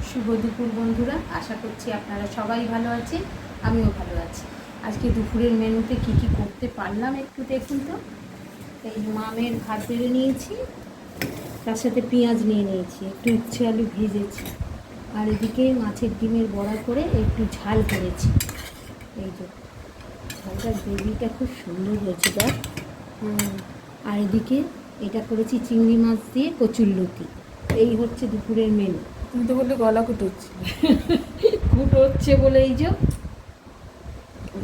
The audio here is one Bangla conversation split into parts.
শুভ দুপুর বন্ধুরা, আশা করছি আপনারা সবাই ভালো আছেন, আমিও ভালো আছি। আজকে দুপুরের মেনুতে কি কি করতে পারলাম একটু দেখুন তো। এই মামের ভাত বেড়ে নিয়েছি, তার সাথে পেঁয়াজ নিয়ে নিয়েছি, একটু উচ্ছে আলু ভেজেছি, আর এদিকে মাছের ডিমের বড়া করে একটু ঝাল করেছি। এই যে ঝালটার গ্রেভিটা খুব সুন্দর হয়েছে দেখ। আর এদিকে এটা করেছি চিংড়ি মাছ দিয়ে কচুরলতি। এই হচ্ছে দুপুরের মেনু। তুমি তো বললে গলা কুটোচ্ছি। কুটোচ্ছে বলে এই যে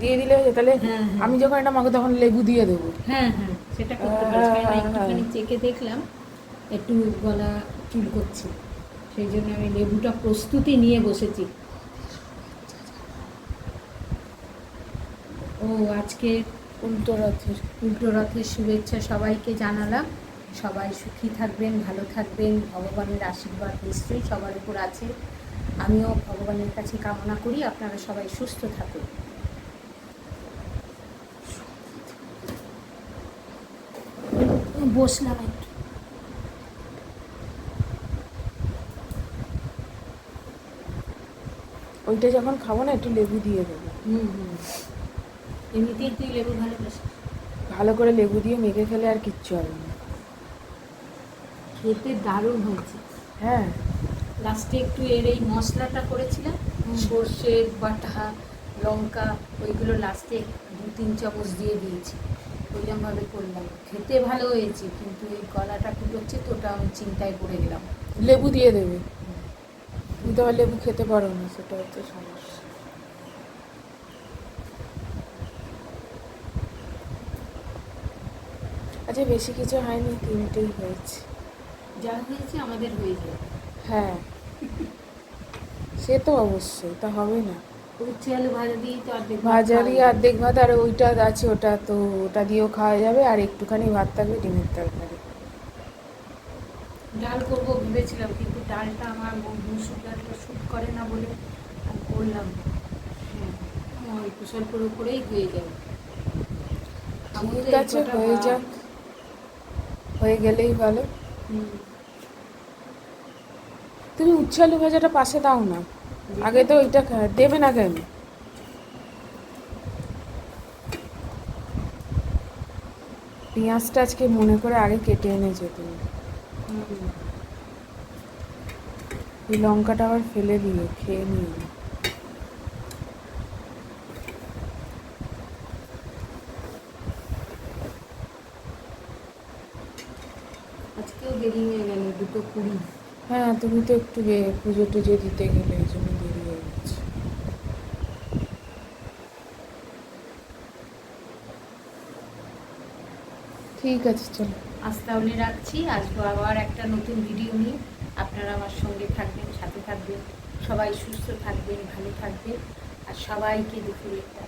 দিয়ে দিলে তাহলে হ্যাঁ, হ্যাঁ। আমি যখন এটা মাখো তখন লেবু দিয়ে দেবো। হ্যাঁ হ্যাঁ, সেটা করতে পারছি, কারণ একটুখানি চেকে দেখলাম একটু গলা চুল করছে, সেই জন্য আমি লেবুটা প্রস্তুতি নিয়ে বসেছি। ও আজকে উল্টো রথের শুভেচ্ছা সবাইকে জানালাম। সবাই সুখী থাকবেন, ভালো থাকবেন, ভগবানের আশীর্বাদ নিশ্চয়ই সবার উপর আছে। আমিও ভগবানের কাছে কামনা করি আপনারা সবাই সুস্থ থাকুন। বসলাম একটু। ওইটা যখন খাবো না একটু লেবু দিয়ে দেবো। এমনিতেই তুই লেবু ভালোবাসিস। ভালো করে লেবু দিয়ে মেখে খেলে আর কিচ্ছু হবে না। খেতে দারুণ হয়েছে। হ্যাঁ, লাস্টে একটু এর এই মশলাটা করেছিলাম, সর্ষে বাটা, লঙ্কা, ওইগুলো লাস্টে 2-3 চামচ দিয়ে দিয়েছি। ওইরকমভাবে করলাম, খেতে ভালো হয়েছে, কিন্তু এই গলাটা কুটোচ্ছে তো, ওটা আমি চিন্তায় পড়ে গেলাম। লেবু দিয়ে দেবে। তুমি তো আবার লেবু খেতে পারো না, সেটা হচ্ছে সমস্যা। আচ্ছা, বেশি কিছু হয়নি, 3টেই হয়েছে। যা হয়েছে আমাদের হয়ে যায়। হ্যাঁ, সে তো অবশ্যই, তা হবে না। উচ্ছে আলু ভাজা দিয়েই তো অর্ধেক ভাত ভাজারই খাওয়া যায়। অর্ধেক ভাত, আর ওইটা আছে, ওটা তো ওটা দিয়েও খাওয়া যাবে, আর একটুখানি ভাত থাকবে ডিমের তরকারি। ডাল করবো ভেবেছিলাম, কিন্তু ডালটা আমার মুসুর ডালটা শ্যুট করে না বলে আমি করলাম না। অল্প স্বল্পর উপরেই হয়ে যাবে। ঠিক আছে, হয়ে যাক, হয়ে গেলেই ভালো। তুমি উচ্ছে আলু ভাজাটা পাশে দাও না, আগে তো ওইটা দেবে না কেন? পেঁয়াজটা আজকে মনে করে আগে কেটে এনেছো তুমি। এই লঙ্কাটা আবার ফেলে দিও, খেয়ে নিও। আজকেও দেরি হয়ে গেল, 2:20। হ্যাঁ, তুমি তো একটু পুজো টুজো দিতে গেলে, এই জন্য দেরি হয়ে গেছে। ঠিক আছে, চলো আজ তাহলে রাখছি, আসবো আবার একটা নতুন ভিডিও নিয়ে। আপনারা আমার সঙ্গে থাকবেন, সাথে থাকবেন, সবাই সুস্থ থাকবেন, ভালো থাকবেন, আর সবাইকে দুপুরে একটা